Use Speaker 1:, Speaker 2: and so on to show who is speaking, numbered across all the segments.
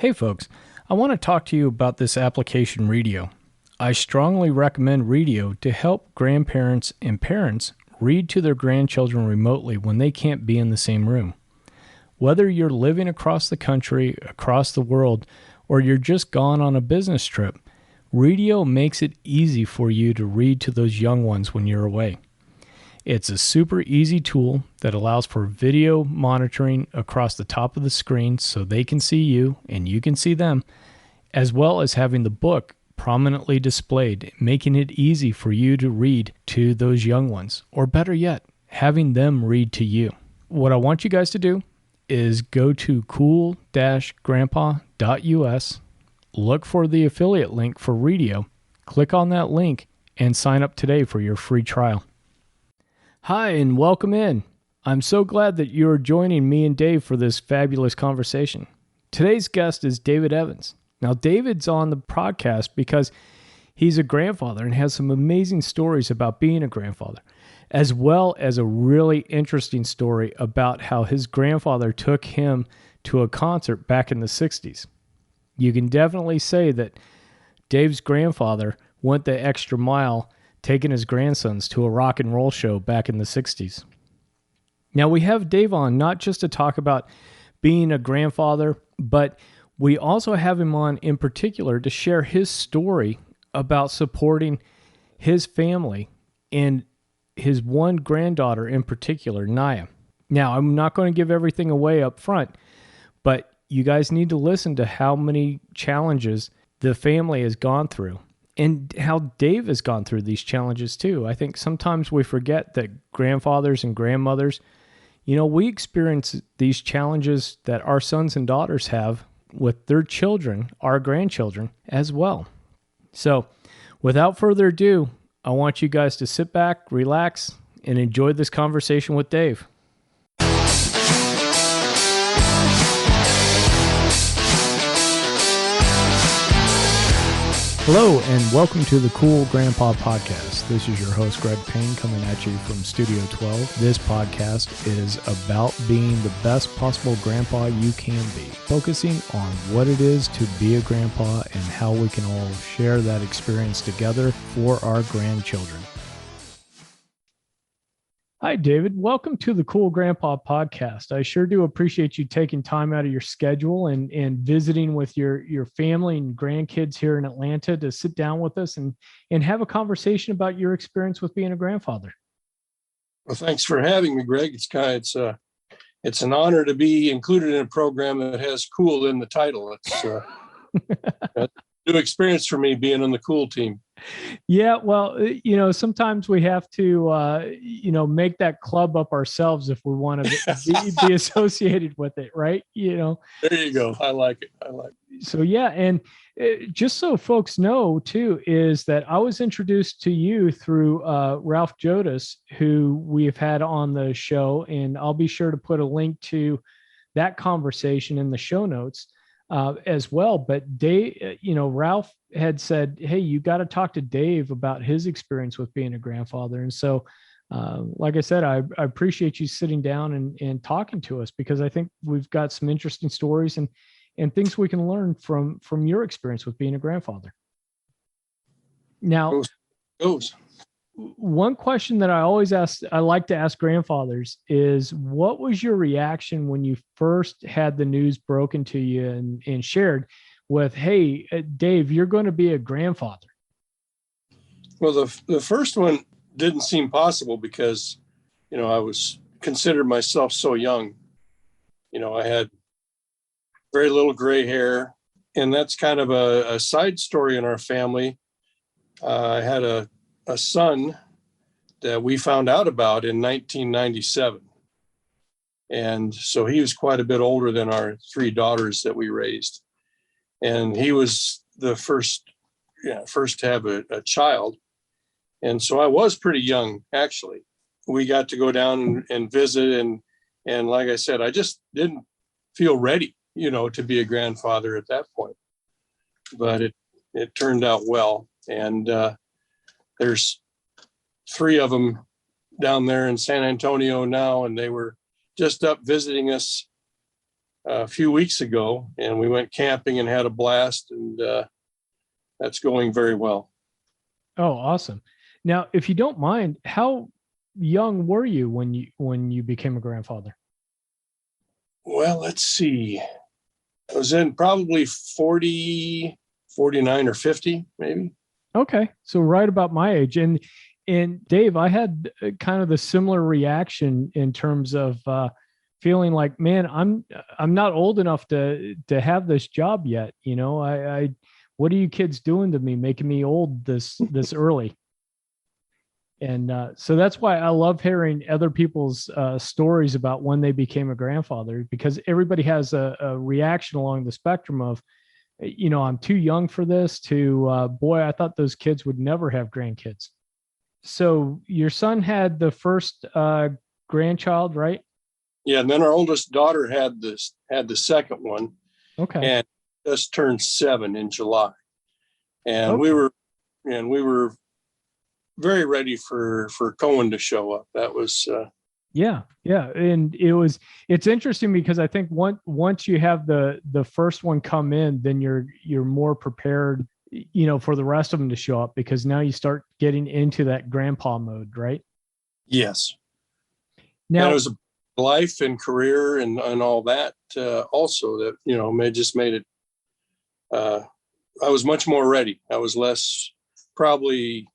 Speaker 1: Hey folks, I want to talk to you about this application Readio. I strongly recommend Readio to help grandparents and parents read to their grandchildren remotely when they can't be in the same room. Whether you're living across the country, across the world, or you're just gone on a business trip, Readio makes it easy for you to read to those young ones when you're away. It's a super easy tool that allows for video monitoring across the top of the screen so they can see you and you can see them, as well as having the book prominently displayed, making it easy for you to read to those young ones, or better yet, having them read to you. What I want you guys to do is go to cool-grandpa.us, look for the affiliate link for Readio, click on that link, and sign up today for your free trial. Hi, and welcome in. I'm so glad that you're joining me and Dave for this fabulous conversation. Today's guest is David Evans. Now, David's on the podcast because he's a grandfather and has some amazing stories about being a grandfather, as well as a really interesting story about how his grandfather took him to a concert back in the 60s. You can definitely say that Dave's grandfather went the extra mile taking his grandsons to a rock and roll show back in the 60s. Now, we have Dave on not just to talk about being a grandfather, but we also have him on in particular to share his story about supporting his family and his one granddaughter in particular, Nyia. Now, I'm not going to give everything away up front, but you guys need to listen to how many challenges the family has gone through and how Dave has gone through these challenges too. I think sometimes we forget that grandfathers and grandmothers, we experience these challenges that our sons and daughters have with their children, our grandchildren as well. So without further ado, I want you guys to sit back, relax, and enjoy this conversation with Dave. Hello, and welcome to the Cool Grandpa Podcast. This is your host, Greg Payne, coming at you from Studio 12. This podcast is about being the best possible grandpa you can be, focusing on what it is to be a grandpa and how we can all share that experience together for our grandchildren. Hi, David. Welcome to the Cool Grandpa Podcast. I sure do appreciate you taking time out of your schedule and visiting with your family and grandkids here in Atlanta to sit down with us and have a conversation about your experience with being a grandfather.
Speaker 2: Well, thanks for having me, Greg. It's an honor to be included in a program that has "cool" in the title. It's a new experience for me being on the cool team.
Speaker 1: Yeah, well, sometimes we have to, make that club up ourselves if we want to be associated with it, right?
Speaker 2: There you go. I like it.
Speaker 1: So, yeah. And just so folks know, too, is that I was introduced to you through Ralph Jodas, who we've had on the show. And I'll be sure to put a link to that conversation in the show notes as well. But Dave, Ralph had said, hey, you got to talk to Dave about his experience with being a grandfather. And so, like I said, I appreciate you sitting down and talking to us, because I think we've got some interesting stories and things we can learn from your experience with being a grandfather. Now, one question that I like to ask grandfathers is, what was your reaction when you first had the news broken to you and shared with, hey, Dave, you're going to be a grandfather?
Speaker 2: Well, the first one didn't seem possible because, I was considered myself so young. I had very little gray hair, and that's kind of a side story in our family. I had a son that we found out about in 1997. And so he was quite a bit older than our three daughters that we raised. And he was the first to have a child. And so I was pretty young, actually. We got to go down and visit. And like I said, I just didn't feel ready, to be a grandfather at that point. But it turned out well. And there's three of them down there in San Antonio now, and they were just up visiting us a few weeks ago, and we went camping and had a blast, and that's going very well.
Speaker 1: Oh, awesome. Now, if you don't mind, how young were you when you became a grandfather?
Speaker 2: Well, let's see. I was in probably 40, 49 or 50, maybe.
Speaker 1: Okay. So right about my age. And Dave, I had kind of the similar reaction in terms of feeling like, man, I'm not old enough to have this job yet. You know, I what are you kids doing to me, making me old this early? And so that's why I love hearing other people's stories about when they became a grandfather, because everybody has a reaction along the spectrum of, you know, I'm too young for this, to boy, I thought those kids would never have grandkids. So your son had the first grandchild, right?
Speaker 2: Yeah, and then our oldest daughter had the second one,
Speaker 1: Okay.
Speaker 2: and just turned 7 in July, and
Speaker 1: Okay.
Speaker 2: we were very ready for Cohen to show up. That was
Speaker 1: Yeah, and it's interesting because I think once you have the first one come in, then you're more prepared, you know, for the rest of them to show up, because now you start getting into that grandpa mode, right?
Speaker 2: yes. And it
Speaker 1: Now,
Speaker 2: was a life and career and all that also that, you know, just made it. I was much more ready. I was probably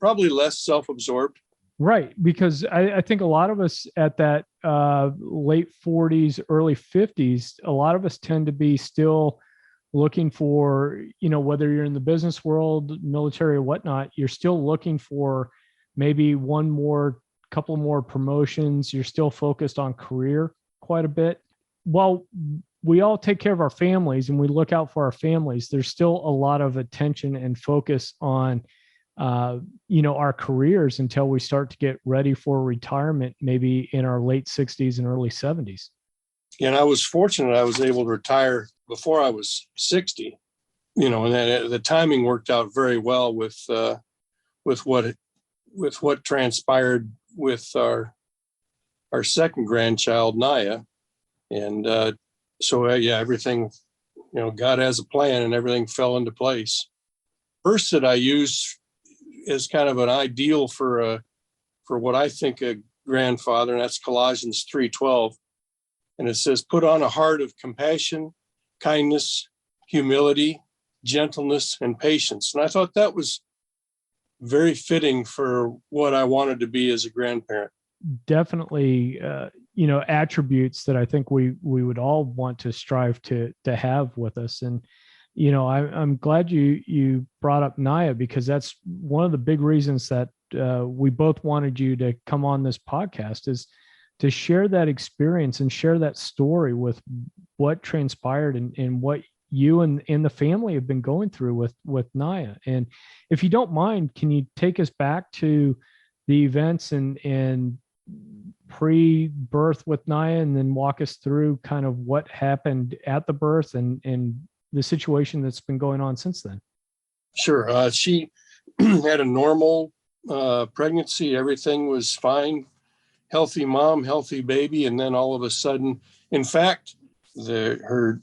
Speaker 2: less self-absorbed.
Speaker 1: right, because I think a lot of us at that late 40s, early 50s, a lot of us tend to be still looking for, you know, whether you're in the business world, military or whatnot, you're still looking for maybe couple more promotions. You're still focused on career quite a bit. While we all take care of our families and we look out for our families, there's still a lot of attention and focus on you know, our careers until we start to get ready for retirement, maybe in our late 60s and early 70s.
Speaker 2: And I was fortunate I was able to retire before I was 60, you know, and then the timing worked out very well with what transpired with our second grandchild, Nyia. And so, yeah, everything, you know, God has a plan and everything fell into place. Verse that I use is kind of an ideal for what I think a grandfather, and that's Colossians 3:12. And it says, put on a heart of compassion, kindness, humility, gentleness, and patience. And I thought that was very fitting for what I wanted to be as a grandparent.
Speaker 1: Definitely, you know, attributes that I think we would all want to strive to have with us. And, you know, I'm glad you brought up Nyia, because that's one of the big reasons that we both wanted you to come on this podcast, is to share that experience and share that story with what transpired and what you and the family have been going through with Nyia. And if you don't mind, can you take us back to the events and pre-birth with Nyia, and then walk us through kind of what happened at the birth and the situation that's been going on since then?
Speaker 2: Sure. She had a normal pregnancy. Everything was fine. Healthy mom, healthy baby. And then all of a sudden, in fact, her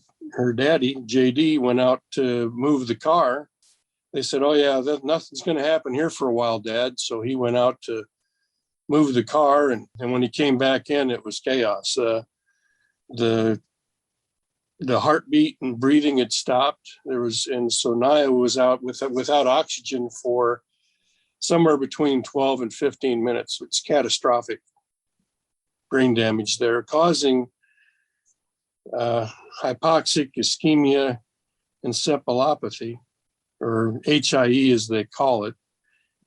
Speaker 2: daddy, JD, went out to move the car. They said, oh, yeah, nothing's going to happen here for a while, Dad. So he went out to move the car. And when he came back in, it was chaos. The heartbeat and breathing had stopped. And so Nyia was out without oxygen for somewhere between 12 and 15 minutes. It's catastrophic brain damage there, causing hypoxic ischemia encephalopathy, or HIE as they call it.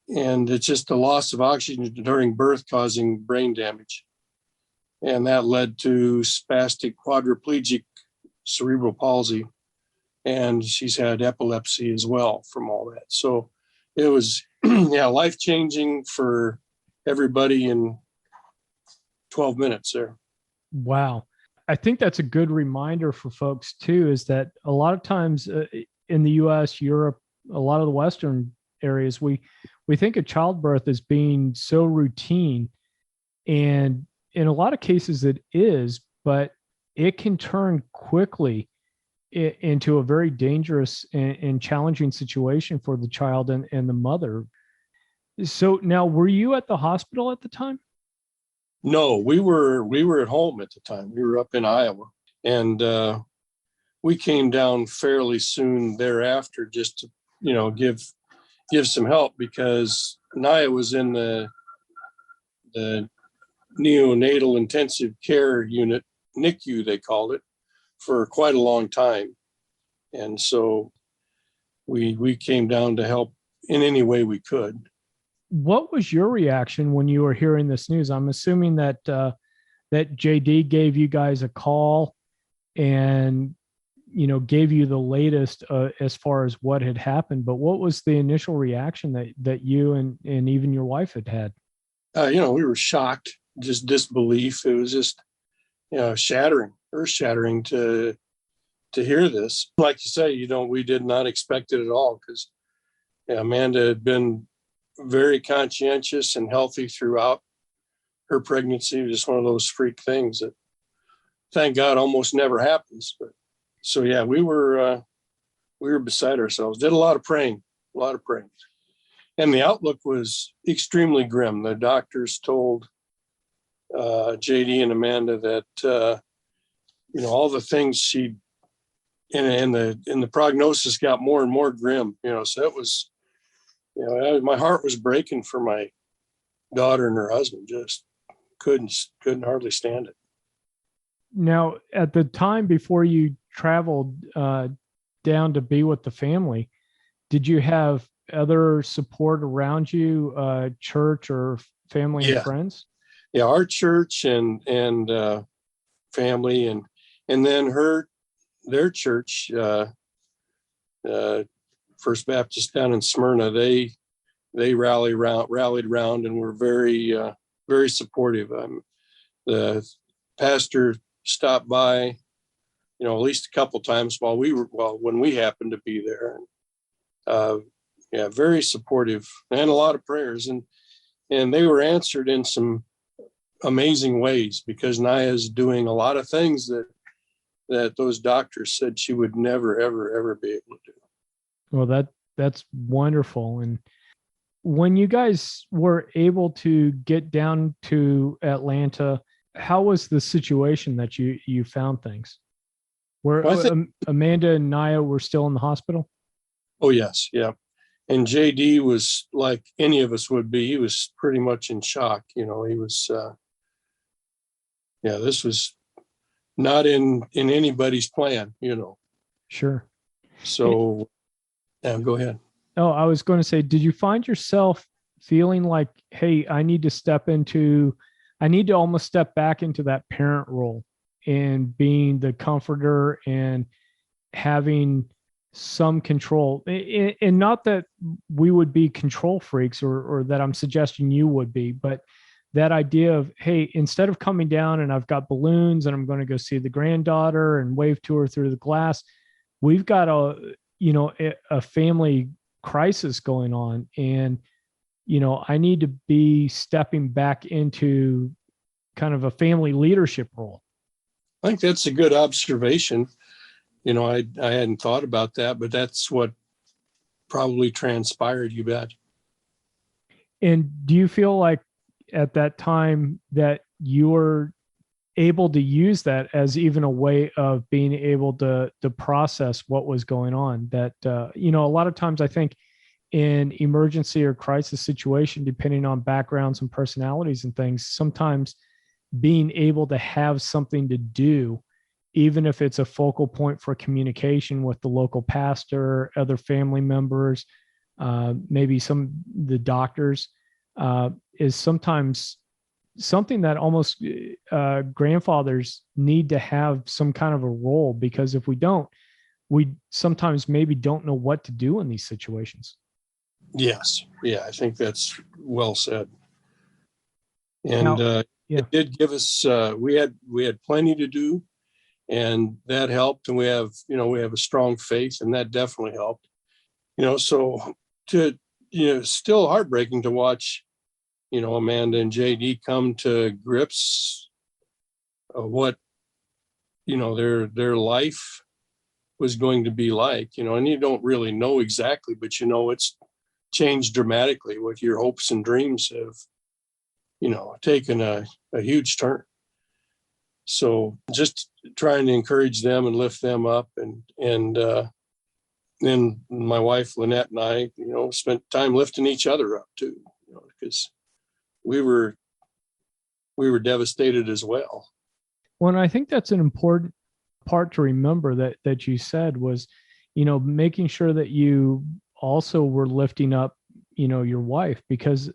Speaker 2: And it's just the loss of oxygen during birth causing brain damage. And that led to spastic quadriplegic cerebral palsy. And she's had epilepsy as well from all that. So it was, yeah, life-changing for everybody in 12 minutes there.
Speaker 1: Wow. I think that's a good reminder for folks too, is that a lot of times in the US, Europe, a lot of the Western areas, we think of childbirth as being so routine, and in a lot of cases it is, but it can turn quickly into a very dangerous and challenging situation for the child and the mother. So now, were you at the hospital at the time?
Speaker 2: No, we were at home at the time. We were up in Iowa, and we came down fairly soon thereafter, just to give some help, because Nyia was in the neonatal intensive care unit, NICU they called it, for quite a long time, and so we came down to help in any way we could.
Speaker 1: What was your reaction when you were hearing this news? I'm assuming that that JD gave you guys a call and gave you the latest as far as what had happened. But what was the initial reaction that you and even your wife had had?
Speaker 2: We were shocked, just disbelief. It was just shattering, earth shattering to hear this. Like you say, we did not expect it at all, because Amanda had been very conscientious and healthy throughout her pregnancy. Just one of those freak things that, thank God, almost never happens. But so yeah, we were beside ourselves. Did a lot of praying, and the outlook was extremely grim. The doctors told JD and Amanda that all the things she and the prognosis got more and more grim. So it was, my heart was breaking for my daughter and her husband. Just couldn't hardly stand it.
Speaker 1: Now, at the time before you traveled down to be with the family, did you have other support around you, church or family and friends?
Speaker 2: Yeah, our church and family, and then their church, First Baptist down in Smyrna, they rallied around and were very very supportive. The pastor stopped by, at least a couple times when we happened to be there. Very supportive, and a lot of prayers, and they were answered in some amazing ways, because Nyia is doing a lot of things that those doctors said she would never, ever, ever be able to do.
Speaker 1: Well, that's wonderful. And when you guys were able to get down to Atlanta, how was the situation that you found things? Where Amanda and Nyia were still in the hospital?
Speaker 2: Oh, yes. Yeah. And JD was like any of us would be. He was pretty much in shock. He was, this was not in anybody's plan,
Speaker 1: Sure.
Speaker 2: So, go ahead.
Speaker 1: Oh, I was going to say, did you find yourself feeling like, hey, I need to almost step back into that parent role and being the comforter and having some control? And not that we would be control freaks or that I'm suggesting you would be, but that idea of, hey, instead of coming down and I've got balloons and I'm going to go see the granddaughter and wave to her through the glass, we've got a family crisis going on, and I need to be stepping back into kind of a family leadership role.
Speaker 2: I think that's a good observation. I hadn't thought about that, but that's what probably transpired, you bet.
Speaker 1: And do you feel like at that time that you were able to use that as even a way of being able to process what was going on? That a lot of times I think in emergency or crisis situation, depending on backgrounds and personalities and things, sometimes being able to have something to do, even if it's a focal point for communication with the local pastor, other family members, maybe the doctors, is sometimes something that almost grandfathers need to have some kind of a role, because if we don't, we sometimes maybe don't know what to do in these situations.
Speaker 2: Yes. Yeah, I think that's well said. And it did give us, we had plenty to do, and that helped. And we have a strong faith, and that definitely helped. So still heartbreaking to watch, Amanda and JD come to grips of what their life was going to be like, and you don't really know exactly, but it's changed dramatically. What your hopes and dreams have, taken a huge turn. So just trying to encourage them and lift them up, and then my wife Lynette and I, spent time lifting each other up too, because we were devastated as well.
Speaker 1: Well, and I think that's an important part to remember that you said was, making sure that you also were lifting up, your wife, because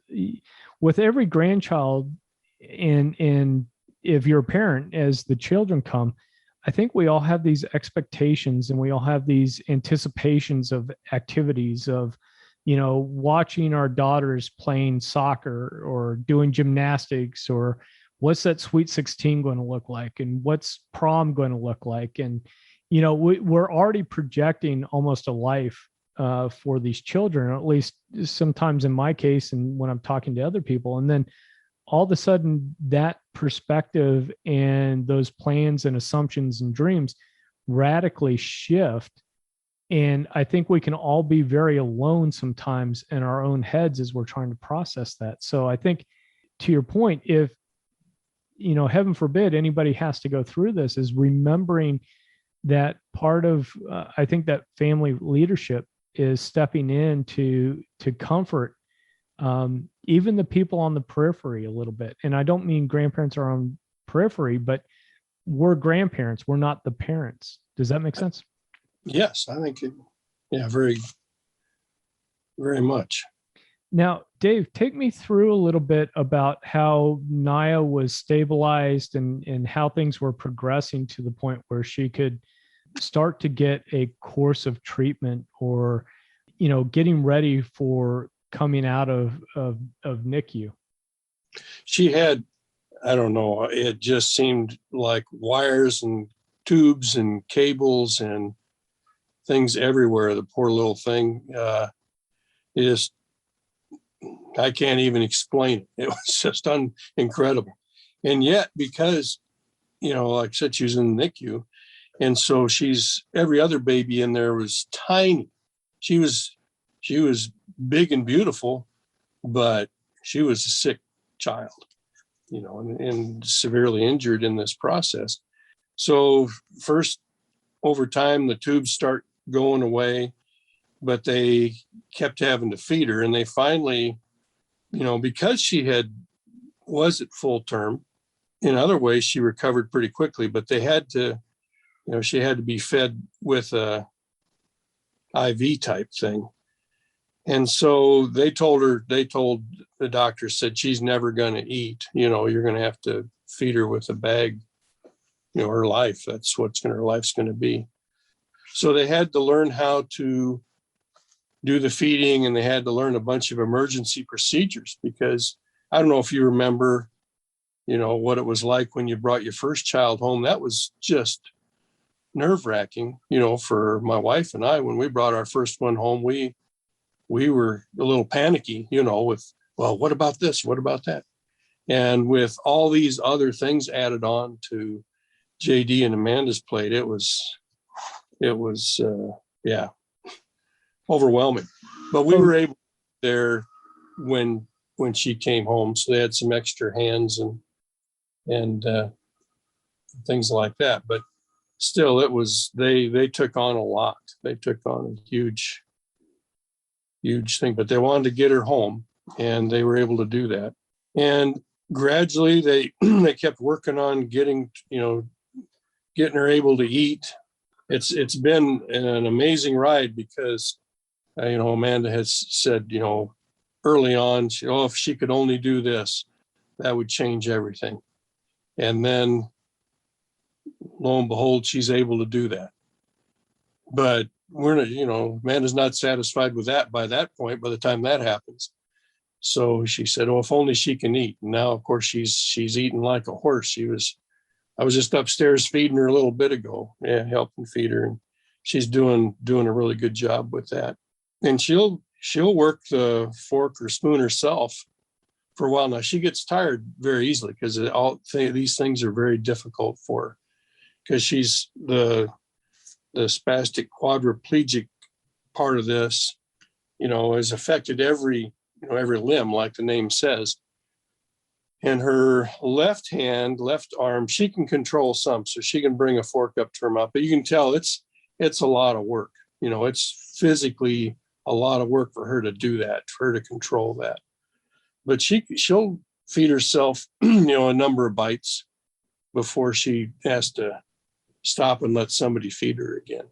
Speaker 1: with every grandchild, and if you're a parent, as the children come, I think we all have these expectations and we all have these anticipations of activities of, watching our daughters playing soccer or doing gymnastics, or what's that Sweet 16 going to look like, and what's prom going to look like. And, we're already projecting almost a life for these children, or at least sometimes in my case, and when I'm talking to other people. And then all of a sudden that perspective and those plans and assumptions and dreams radically shift. And I think we can all be very alone sometimes in our own heads as we're trying to process that. So I think, to your point, if, heaven forbid anybody has to go through this, is remembering that part of, I think that family leadership is stepping in to comfort even the people on the periphery a little bit. And I don't mean grandparents are on periphery, but we're grandparents. We're not the parents. Does that make sense?
Speaker 2: Yes, I think very, very much.
Speaker 1: Now, Dave, take me through a little bit about how Nyia was stabilized and how things were progressing to the point where she could start to get a course of treatment, or, getting ready for coming out of NICU. She
Speaker 2: had, I don't know, it just seemed like wires and tubes and cables and things everywhere. The poor little thing, I can't even explain it. It was just incredible. And yet, because, like I said, she was in the NICU. And so every other baby in there was tiny. She was big and beautiful, but she was a sick child, and severely injured in this process. So first, over time, the tubes start going away, but they kept having to feed her. And they finally, because she was at full term, in other ways, she recovered pretty quickly, but they had to, she had to be fed with a IV type thing. And so they told the doctor, said, she's never going to eat, you're going to have to feed her with a bag, her life. That's her life's going to be. So they had to learn how to do the feeding, and they had to learn a bunch of emergency procedures, because I don't know if you remember, what it was like when you brought your first child home. That was just nerve-wracking, for my wife and I. When we brought our first one home, we were a little panicky, with, well, what about this? What about that? And with all these other things added on to JD and Amanda's plate, it was overwhelming. But we were able there when she came home. So they had some extra hands and things like that. But still, it was, they took on a lot. They took on a huge thing, but they wanted to get her home, and they were able to do that. And gradually they kept working on getting her able to eat. It's been an amazing ride, because Amanda has said, early on, if she could only do this, that would change everything. And then lo and behold, she's able to do that. But we're not, Amanda's not satisfied with that by that point, by the time that happens. So she said, if only she can eat. And now, of course, she's eating like a horse. I was just upstairs feeding her a little bit ago, helping feed her. And she's doing a really good job with that. And she'll work the fork or spoon herself for a while. Now, she gets tired very easily, because these things are very difficult for her. because she's the spastic quadriplegic part of this, has affected every limb, like the name says. And her left arm, she can control some, so she can bring a fork up to her mouth. But you can tell it's a lot of work. It's physically a lot of work for her to do that, for her to control that. But she'll feed herself, a number of bites before she has to stop and let somebody feed her again.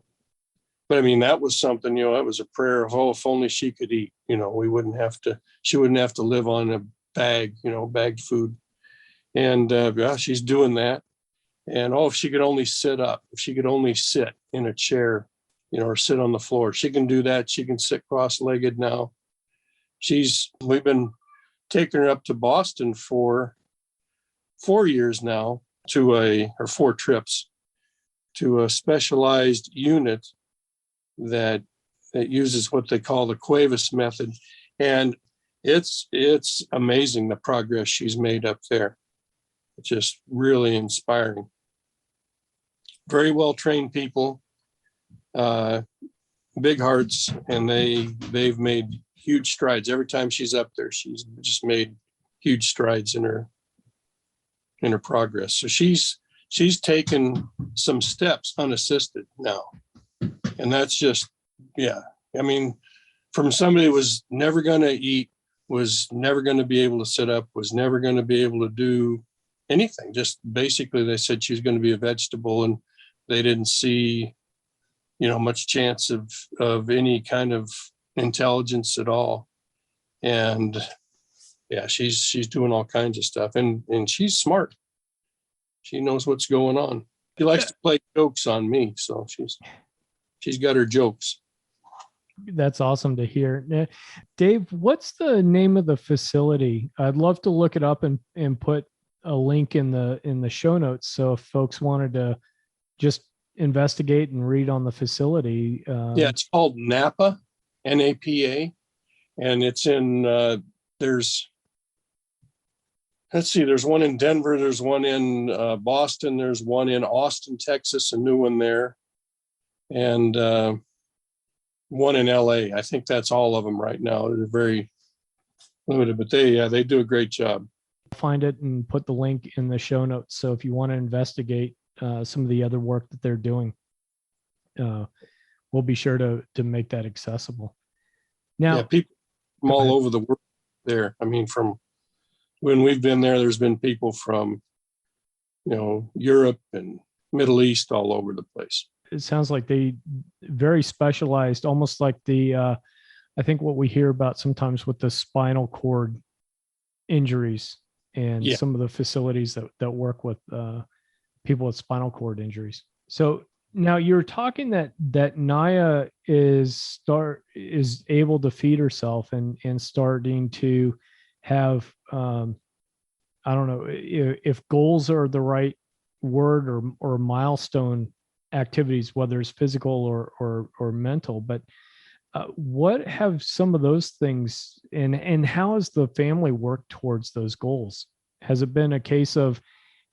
Speaker 2: But I mean, that was something, that was a prayer of, if only she could eat, she wouldn't have to live on a bag, bagged food. And she's doing that. And if she could only sit up, if she could only sit in a chair, or sit on the floor, she can do that. She can sit cross-legged now. We've been taking her up to Boston for 4 years now or 4 trips to a specialized unit that uses what they call the Cuevas method. And it's amazing the progress she's made up there. It's just really inspiring. Very well-trained people, big hearts, and they've made huge strides. Every time she's up there, she's just made huge strides in her progress. So she's taken some steps unassisted now. And that's just, I mean, from somebody who was never going to eat, was never going to be able to sit up, was never going to be able to do anything. Just basically they said she was going to be a vegetable, and they didn't see, much chance of any kind of intelligence at all. And she's doing all kinds of stuff, and she's smart. She knows what's going on. She likes to play jokes on me, so she's got her jokes.
Speaker 1: That's awesome to hear. Dave, what's the name of the facility? I'd love to look it up and put a link in the show notes. So if folks wanted to just investigate and read on the facility.
Speaker 2: It's called NAPA, NAPA. And it's in, there's one in Denver, there's one in Boston, there's one in Austin, Texas, a new one there. And one in LA. I think that's all of them right now. They're very limited, but they do a great job.
Speaker 1: Find it and put the link in the show notes. So if you want to investigate some of the other work that they're doing, we'll be sure to make that accessible. Now,
Speaker 2: people from all over the world there. I mean, from when we've been there, there's been people from, Europe and Middle East, all over the place.
Speaker 1: It sounds like they very specialized, almost like I think what we hear about sometimes with the spinal cord injuries and some of the facilities that work with people with spinal cord injuries. So now you're talking that Nyia is able to feed herself and starting to have, I don't know if goals are the right word or milestone activities, whether it's physical or mental, but what have some of those things and how has the family worked towards those goals? Has it been a case of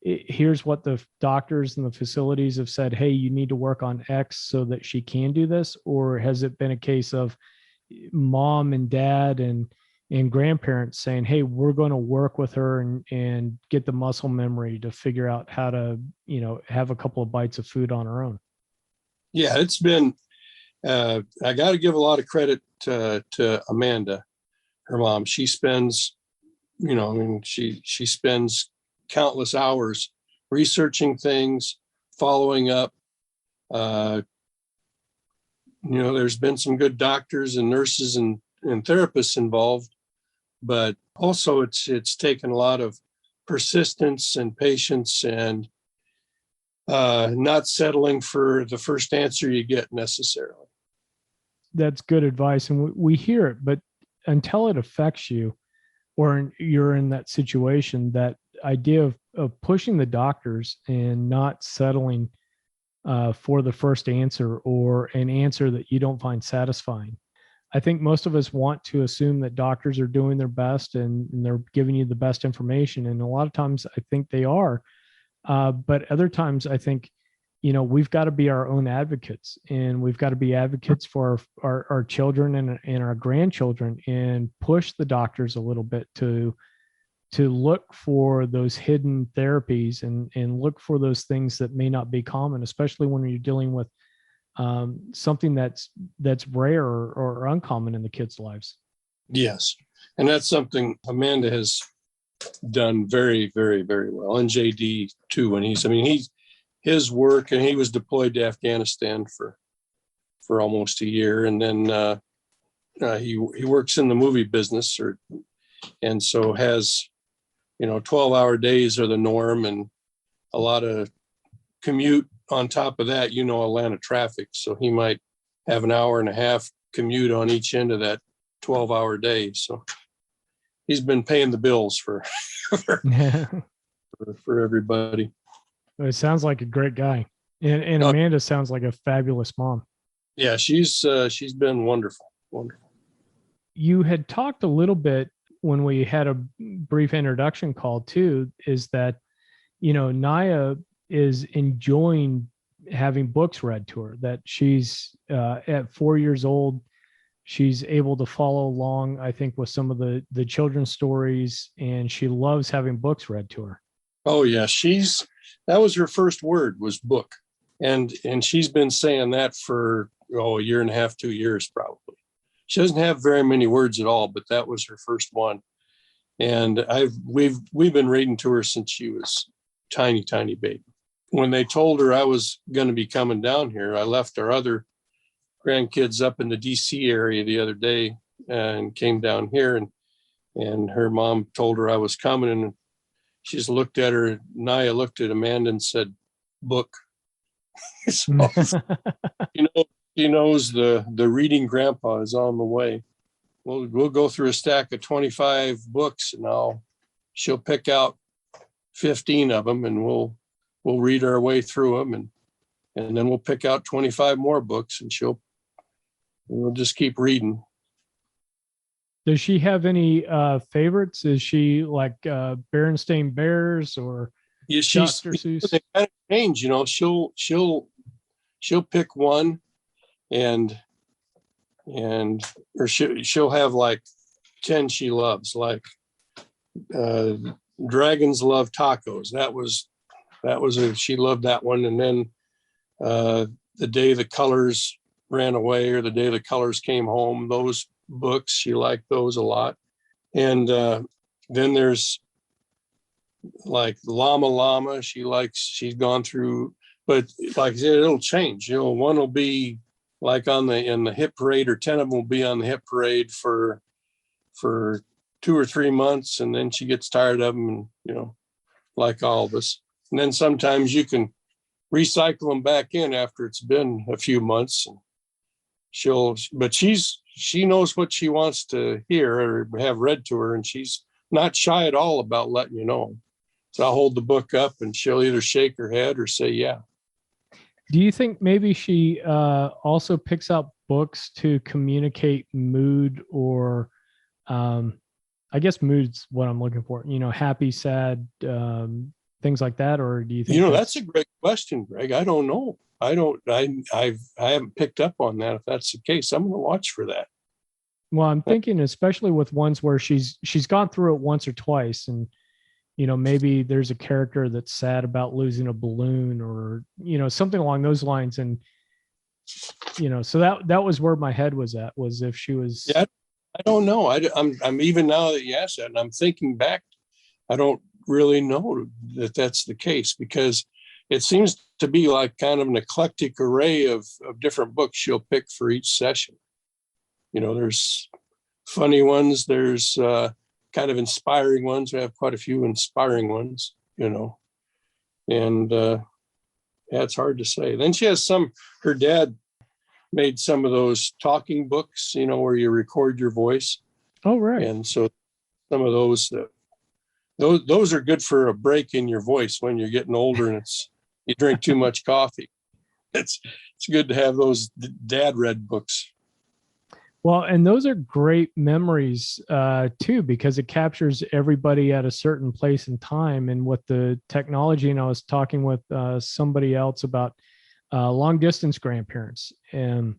Speaker 1: here's what the doctors and the facilities have said, hey, you need to work on X so that she can do this? Or has it been a case of mom and dad and grandparents saying, hey, we're going to work with her and get the muscle memory to figure out how to, have a couple of bites of food on her own?
Speaker 2: Yeah, it's been, I got to give a lot of credit to Amanda, her mom. She spends, she spends countless hours researching things, following up. There's been some good doctors and nurses and therapists involved, but also it's taken a lot of persistence and patience and not settling for the first answer you get necessarily.
Speaker 1: That's good advice. And we hear it, but until it affects you or you're in that situation, that idea of pushing the doctors and not settling for the first answer or an answer that you don't find satisfying. I think most of us want to assume that doctors are doing their best and they're giving you the best information. And a lot of times I think they are. But other times I think we've got to be our own advocates, and we've got to be advocates for our children and our grandchildren, and push the doctors a little bit to look for those hidden therapies and look for those things that may not be common, especially when you're dealing with something that's rare or uncommon in the kids' lives.
Speaker 2: Yes. And that's something Amanda has done very, very, very well. And JD too, when his work, and he was deployed to Afghanistan for almost a year. And then he works in the movie business, and so has, 12-hour days are the norm, and a lot of commute on top of that, Atlanta traffic. So he might have an hour and a half commute on each end of that 12-hour day. So he's been paying the bills for for everybody.
Speaker 1: It sounds like a great guy. And Amanda sounds like a fabulous mom.
Speaker 2: Yeah, she's been wonderful. Wonderful.
Speaker 1: You had talked a little bit when we had a brief introduction call too, is that, Nyia is enjoying having books read to her, that she's at 4 years old. She's able to follow along, I think, with some of the children's stories, and she loves having books read to her.
Speaker 2: Oh yeah, that was her first word, was book. And she's been saying that for a year and a half, 2 years probably. She doesn't have very many words at all, but that was her first one. And we've been reading to her since she was tiny, tiny baby. When they told her I was going to be coming down here, I left our other grandkids up in the DC area the other day and came down here, and her mom told her I was coming, and she just looked at her. Nyia looked at Amanda and said, book. So, she knows the reading grandpa is on the way. We'll go through a stack of 25 books, and she'll pick out 15 of them, and we'll read our way through them, and then we'll pick out 25 more books, and we'll just keep reading.
Speaker 1: Does she have any favorites? Is she like Berenstain Bears or Dr. Seuss?
Speaker 2: They kind of change, she'll pick one, or she'll have like 10 she loves, like Dragons Love Tacos. She loved that one. And then The Day the Colors Ran Away, or The Day the Colors Came Home, those books, she liked those a lot. And then there's like Llama Llama, she's gone through, but like I said, it'll change. One will be like in the hit parade, or 10 of them will be on the hit parade for 2 or 3 months, and then she gets tired of them, and like all of us. And then sometimes you can recycle them back in after it's been a few months, and she knows what she wants to hear or have read to her, and she's not shy at all about letting you know. So I'll hold the book up, and she'll either shake her head or say, yeah.
Speaker 1: Do you think maybe she also picks out books to communicate mood, or I guess mood's what I'm looking for, happy, sad, things like that? Or do you think
Speaker 2: that's a great question, Greg. I don't know. I haven't picked up on that. If that's the case, I'm going to watch for that.
Speaker 1: Well, I'm thinking especially with ones where she's gone through it once or twice, and maybe there's a character that's sad about losing a balloon, or something along those lines. And so that was where my head was at, was if she was.
Speaker 2: Yeah, I don't know. I'm even now that you asked that, and I'm thinking back, I don't really know that that's the case, because it seems to be like kind of an eclectic array of different books she'll pick for each session. There's funny ones, there's kind of inspiring ones. We have quite a few inspiring ones, and it's hard to say. Then she has her dad made some of those talking books, where you record your voice.
Speaker 1: Oh, right.
Speaker 2: And so some of those are good for a break in your voice when you're getting older and you drink too much coffee. It's good to have those dad read books.
Speaker 1: Well, and those are great memories too, because it captures everybody at a certain place and time. And with the technology, and I was talking with somebody else about, long distance grandparents, and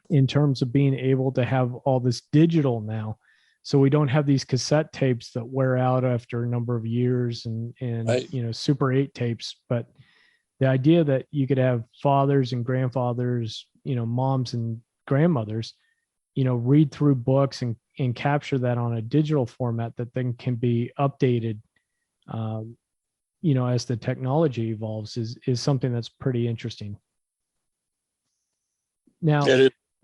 Speaker 1: in terms of being able to have all this digital now. So we don't have these cassette tapes that wear out after a number of years and
Speaker 2: Right.
Speaker 1: Super 8 tapes. But the idea that you could have fathers and grandfathers, moms and grandmothers, read through books and capture that on a digital format that then can be updated, as the technology evolves is something that's pretty interesting. Now,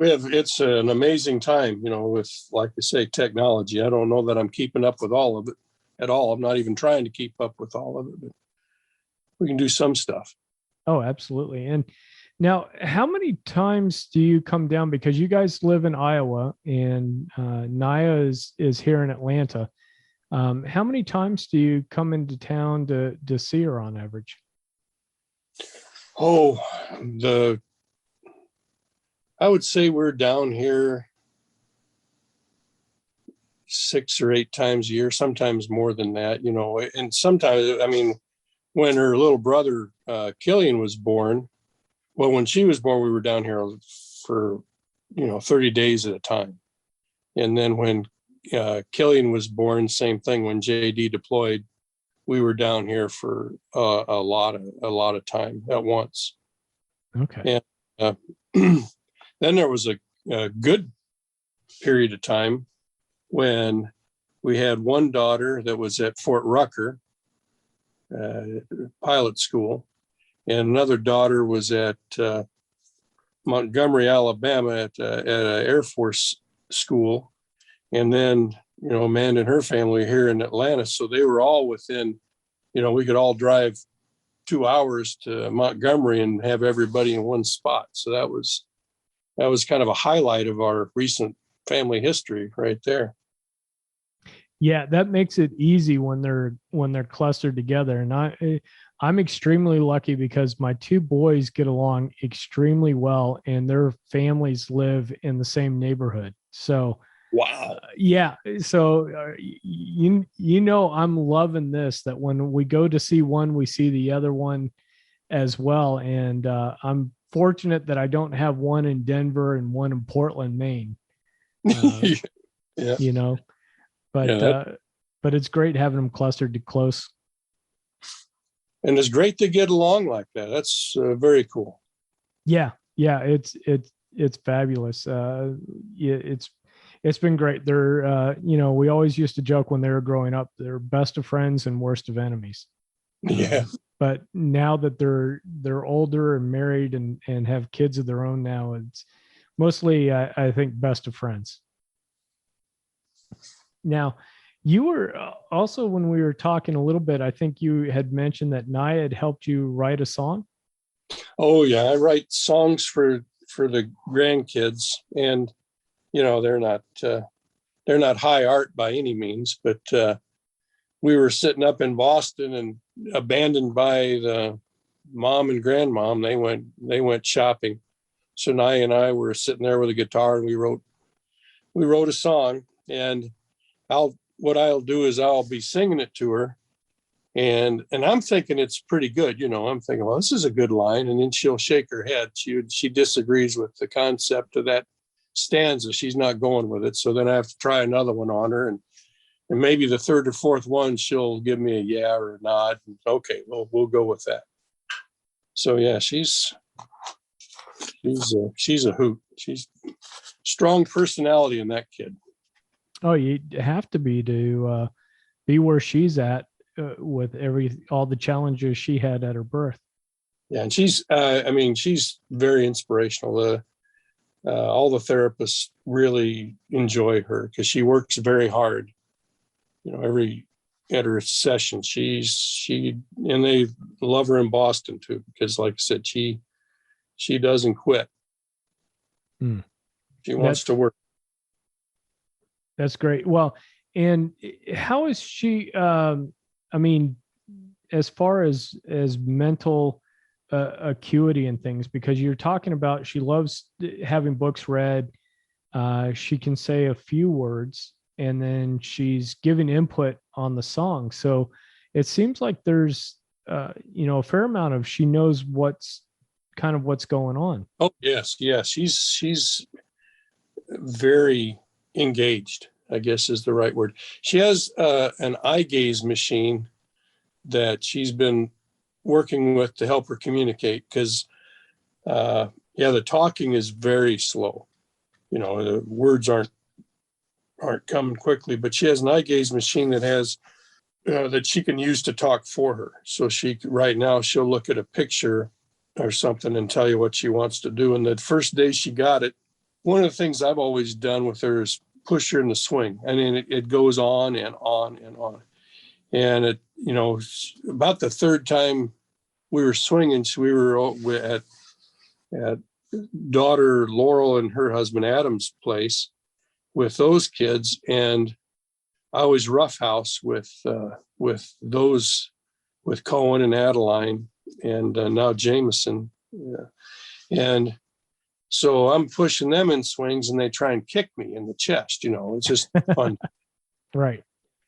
Speaker 2: it's an amazing time, with, like I say, technology. I don't know that I'm keeping up with all of it at all. I'm not even trying to keep up with all of it, but we can do some stuff.
Speaker 1: Oh, absolutely. And now, how many times do you come down? Because you guys live in Iowa and Nyia is here in Atlanta. How many times do you come into town to see her on average?
Speaker 2: Oh, I would say we're down here 6 or 8 times a year, sometimes more than that, and sometimes, when her little brother, Killian, was born, well, when she was born, we were down here for, 30 days at a time. And then when Killian was born, same thing. When JD deployed, we were down here for a lot of time at once.
Speaker 1: Okay.
Speaker 2: And then there was a good period of time when we had one daughter that was at Fort Rucker pilot school, and another daughter was at Montgomery, Alabama at an Air Force school. And then, Amanda and her family here in Atlanta. So they were all within, we could all drive 2 hours to Montgomery and have everybody in one spot. So that was kind of a highlight of our recent family history right there.
Speaker 1: Yeah, that makes it easy when they're clustered together. And I'm extremely lucky because my 2 boys get along extremely well and their families live in the same neighborhood. So
Speaker 2: wow.
Speaker 1: Yeah. So I'm loving this, that when we go to see one, we see the other one as well. And I'm fortunate that I don't have one in Denver and one in Portland, Maine.
Speaker 2: Yeah.
Speaker 1: But it's great having them clustered close.
Speaker 2: And it's great to get along like that. That's very cool.
Speaker 1: Yeah. It's fabulous. It's been great. They're, we always used to joke when they were growing up, they're best of friends and worst of enemies.
Speaker 2: Yeah.
Speaker 1: But now that they're older and married and have kids of their own now, it's mostly, I think, best of friends. Now, you were also, when we were talking a little bit, I think you had mentioned that Nyia had helped you write a song.
Speaker 2: Oh yeah, I write songs for the grandkids, and they're not high art by any means, but we were sitting up in Boston and abandoned by the mom and grandmom. They went shopping. So Nyia and I were sitting there with a guitar, and we wrote a song. And what I'll do is I'll be singing it to her, and I'm thinking it's pretty good. I'm thinking, well, this is a good line, and then she'll shake her head. She disagrees with the concept of that stanza. She's not going with it. So then I have to try another one on her, and maybe the third or fourth one, she'll give me a yeah or a nod. Okay, well, we'll go with that. So yeah, she's a hoot. She's strong personality in that kid.
Speaker 1: Oh, you have to be where she's at with all the challenges she had at her birth.
Speaker 2: Yeah, and she's very inspirational. All the therapists really enjoy her because she works very hard. At her session, and they love her in Boston too, because like I said, she doesn't quit. She wants to work.
Speaker 1: That's great. Well, and how is she, as far as mental acuity and things, because you're talking about, she loves having books read. She can say a few words, and then she's giving input on the song. So it seems like there's, a fair amount of, she knows what's kind of what's going on.
Speaker 2: Oh, yes. She's very engaged, I guess is the right word. She has an eye gaze machine that she's been working with to help her communicate because, the talking is very slow. The words aren't coming quickly, but she has an eye gaze machine that has that she can use to talk for her. So right now she'll look at a picture or something and tell you what she wants to do. And the first day she got it, one of the things I've always done with her is push her in the swing. I mean, it goes on and on and on. And about the third time we were swinging, we were at daughter Laurel and her husband Adam's place with those kids, and I was roughhouse with Cohen and Adeline and now Jameson, and so I'm pushing them in swings, and they try and kick me in the chest. It's just fun.
Speaker 1: Right.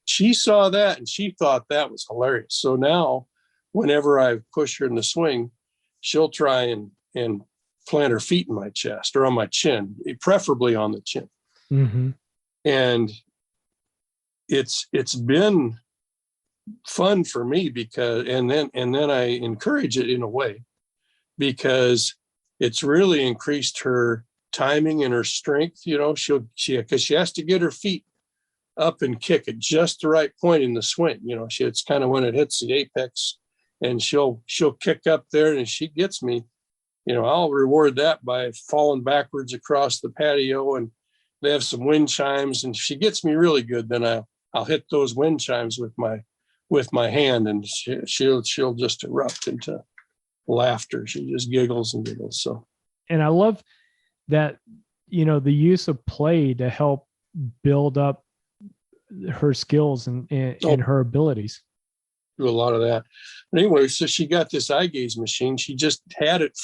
Speaker 2: She saw that and she thought that was hilarious. So now, whenever I push her in the swing, she'll try and plant her feet in my chest or on my chin, preferably on the chin.
Speaker 1: Mm-hmm.
Speaker 2: And it's been fun for me because, and then I encourage it in a way because it's really increased her timing and her strength. Because she has to get her feet up and kick at just the right point in the swing. It's kind of when it hits the apex, and she'll kick up there, and if she gets me, I'll reward that by falling backwards across the patio, and they have some wind chimes, and if she gets me really good, then I'll hit those wind chimes with my hand, and she'll just erupt into laughter. She just giggles and giggles. So,
Speaker 1: and I love that, the use of play to help build up her skills and her abilities.
Speaker 2: Do a lot of that. But anyway, so she got this eye gaze machine. She just had it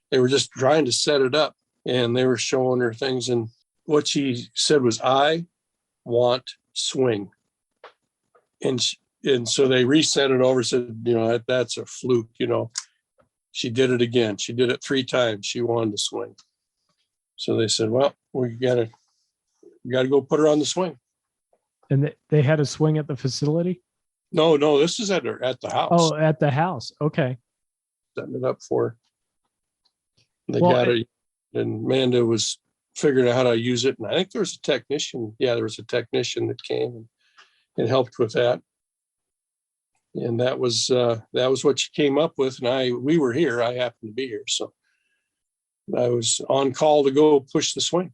Speaker 2: they were just trying to set it up, and they were showing her things. And what she said was, "I want swing." And so they reset it over, said, that's a fluke. She did it again. She did it 3 times. She wanted to swing. So they said, well, we got to go put her on the swing.
Speaker 1: And they had a swing at the facility?
Speaker 2: No, this is at the house.
Speaker 1: Oh, at the house. Okay.
Speaker 2: Setting it up for her. They got it. And Amanda was figuring out how to use it. And I think there was a technician. Yeah, there was a technician that came and helped with that. And that was what she came up with. And we were here. I happened to be here. So I was on call to go push the swing.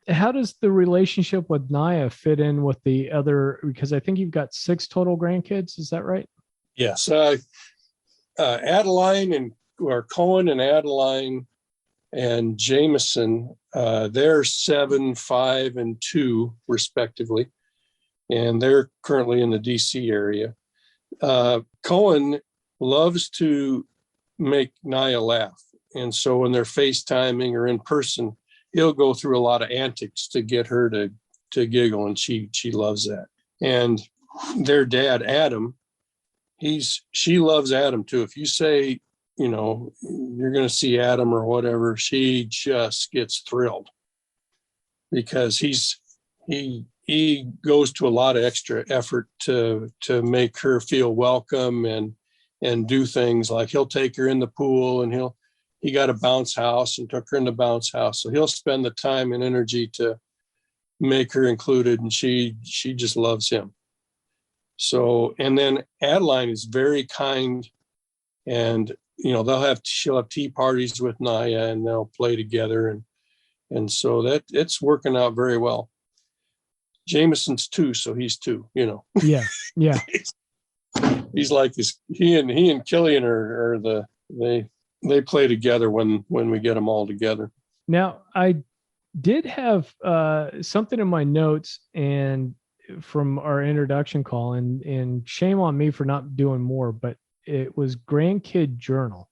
Speaker 1: How does the relationship with Nyia fit in with the other? Because I think you've got 6 total grandkids. Is that right?
Speaker 2: Yes. Adeline or Cohen and Adeline and Jameson, they're 7, 5, and 2 respectively. And they're currently in the DC area. Cohen loves to make Nyia laugh. And so when they're FaceTiming or in person, he'll go through a lot of antics to get her to giggle, and she loves that. And their dad, Adam, she loves Adam too. If you say, you're going to see Adam or whatever, she just gets thrilled because he goes to a lot of extra effort to make her feel welcome and do things like he'll take her in the pool, and he got a bounce house and took her in the bounce house. So he'll spend the time and energy to make her included, and she just loves him. So, and then Adeline is very kind, and she'll have tea parties with Nyia, and they'll play together, and so that it's working out very well. Jameson's 2, so he's 2.
Speaker 1: Yeah.
Speaker 2: He's like he and Killian are they play together when we get them all together.
Speaker 1: Now, I did have something in my notes and from our introduction call, and shame on me for not doing more, but it was grandkid journal.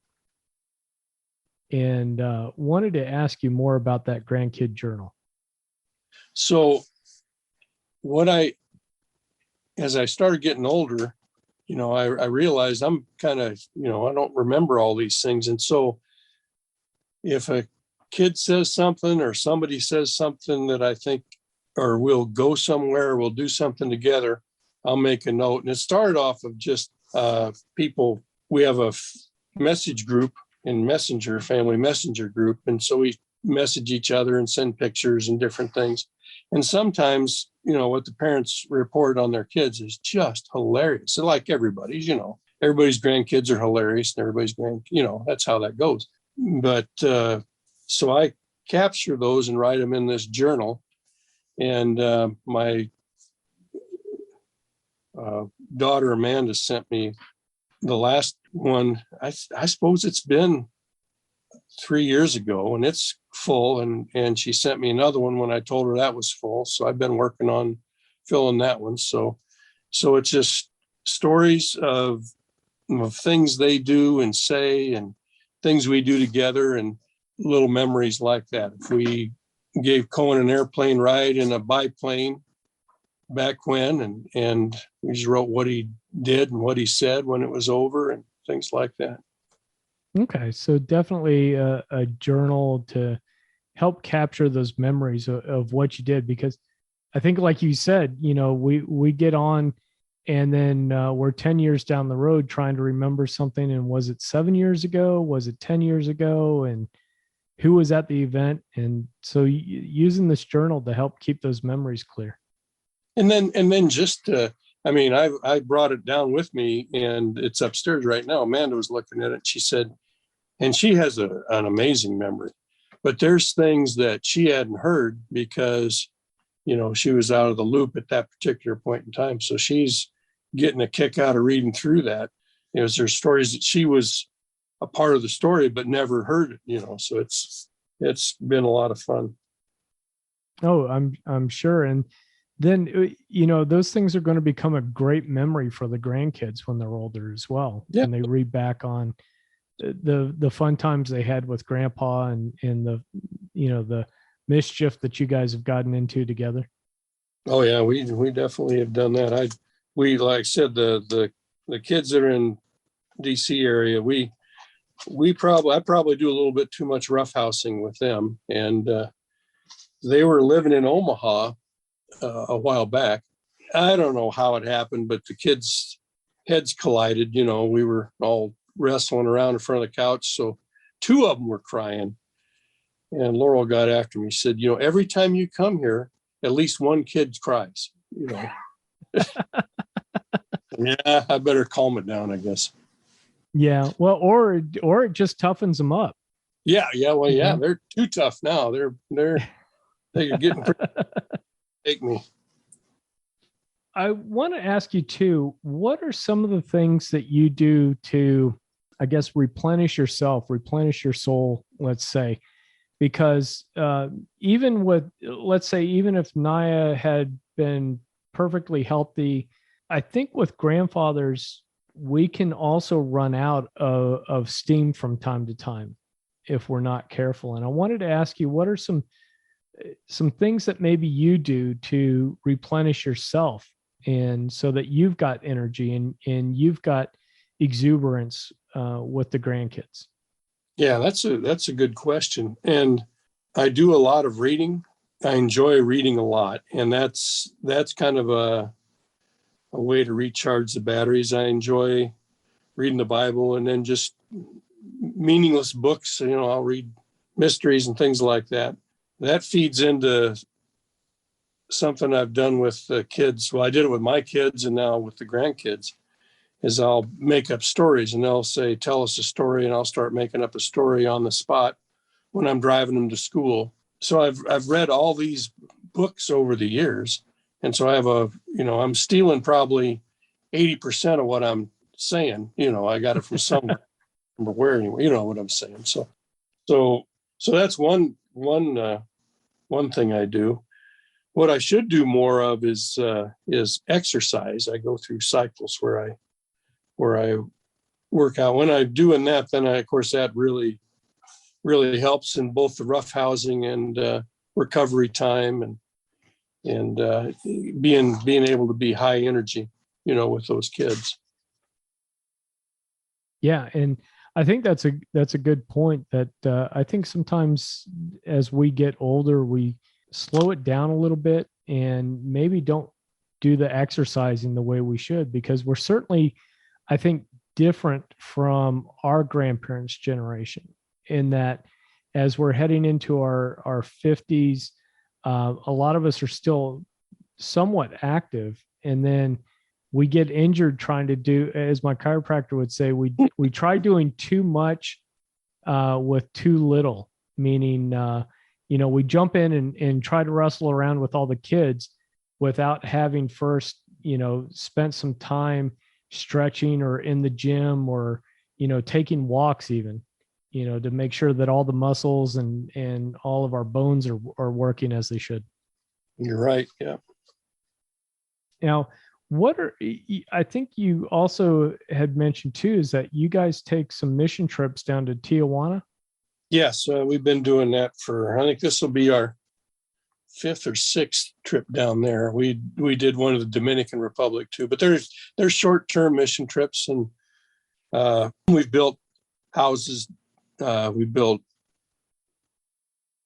Speaker 1: And wanted to ask you more about that grandkid journal.
Speaker 2: So as I started getting older, I realized I'm kind of, I don't remember all these things. And so if a kid says something or somebody says something that I think, or we'll go somewhere, we'll do something together, I'll make a note. And it started off of just people. We have a message group in Messenger, family messenger group. And so we message each other and send pictures and different things. And sometimes, what the parents report on their kids is just hilarious. So like everybody's, everybody's grandkids are hilarious and everybody's that's how that goes. But so I capture those and write them in this journal. And my daughter Amanda sent me the last one. I suppose it's been 3 years ago, and it's full. And she sent me another one when I told her that was full. So I've been working on filling that one. So it's just stories of things they do and say and things we do together and little memories like that. If we gave Cohen an airplane ride in a biplane back when, and we just wrote what he did and what he said when it was over and things like that.
Speaker 1: Okay, so definitely a journal to help capture those memories of what you did, because I think, like you said, we get on and then we're 10 years down the road trying to remember something. And was it 7 years ago? Was it 10 years ago? And who was at the event? And so using this journal to help keep those memories clear.
Speaker 2: And then just, I brought it down with me and it's upstairs right now. Amanda was looking at it. She said, and she has an amazing memory, but there's things that she hadn't heard because, she was out of the loop at that particular point in time. So she's getting a kick out of reading through that. There's stories that she was a part of the story, but never heard it, so it's been a lot of fun.
Speaker 1: Oh, I'm sure. And then, those things are going to become a great memory for the grandkids when they're older as well.
Speaker 2: Yeah.
Speaker 1: And they read back on the fun times they had with grandpa and the, the mischief that you guys have gotten into together.
Speaker 2: Oh yeah, we definitely have done that. Like I said, the kids that are in DC area, I probably do a little bit too much roughhousing with them. And they were living in Omaha a while back. I don't know how it happened, but the kids' heads collided. We were all wrestling around in front of the couch. So 2 of them were crying. And Laurel got after me. She said, every time you come here, at least one kid cries. Yeah, I better calm it down, I guess.
Speaker 1: Yeah. Well, or it just toughens them up.
Speaker 2: Yeah. Well, yeah, they're too tough now. They're getting pretty take me.
Speaker 1: I want to ask you too, what are some of the things that you do to, I guess, replenish yourself, replenish your soul, let's say, because even if Nyia had been perfectly healthy, I think with grandfathers, we can also run out of steam from time to time if we're not careful. And I wanted to ask you, what are some things that maybe you do to replenish yourself, and so that you've got energy and you've got exuberance with the grandkids?
Speaker 2: Yeah, that's a good question. And I do a lot of reading. I enjoy reading a lot. And that's kind of a way to recharge the batteries. I enjoy reading the Bible, and then just meaningless books. I'll read mysteries and things like that. That feeds into something I've done with the kids. Well, I did it with my kids and now with the grandkids, is I'll make up stories and they'll say, tell us a story. And I'll start making up a story on the spot when I'm driving them to school. So I've read all these books over the years. And so I have I'm stealing probably 80% of what I'm saying. I got it from somewhere, from where anyway, what I'm saying. So that's one thing I do. What I should do more of is exercise. I go through cycles where I work out. When I'm doing that, then of course that really, really helps in both the roughhousing and recovery time and being able to be high energy, with those kids.
Speaker 1: Yeah, and I think that's a good point. That I think sometimes as we get older, we slow it down a little bit and maybe don't do the exercising the way we should, because we're certainly, I think, different from our grandparents' generation in that as we're heading into our 50s, a lot of us are still somewhat active, and then we get injured trying to do, as my chiropractor would say, we try doing too much with too little, meaning we jump in and try to wrestle around with all the kids without having first spent some time stretching or in the gym or taking walks even, to make sure that all the muscles and all of our bones are working as they should.
Speaker 2: You're right. Yeah.
Speaker 1: Now, I think you also had mentioned too, is that you guys take some mission trips down to Tijuana?
Speaker 2: Yes, we've been doing that for, I think this will be our 5th or 6th trip down there. We did one of the Dominican Republic too, but there's short-term mission trips, and we've built houses. We built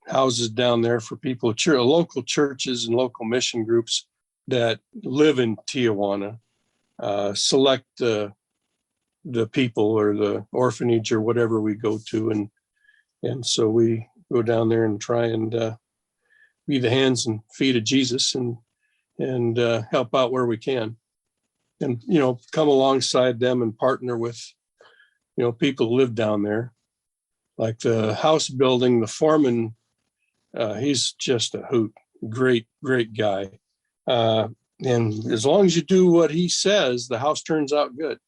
Speaker 2: houses down there for people, local churches and local mission groups that live in Tijuana, select the people or the orphanage or whatever we go to, and so we go down there and try and be the hands and feet of Jesus and help out where we can, and come alongside them and partner with people who live down there, like the house building. The foreman, he's just a hoot, great guy. And as long as you do what he says, the house turns out good.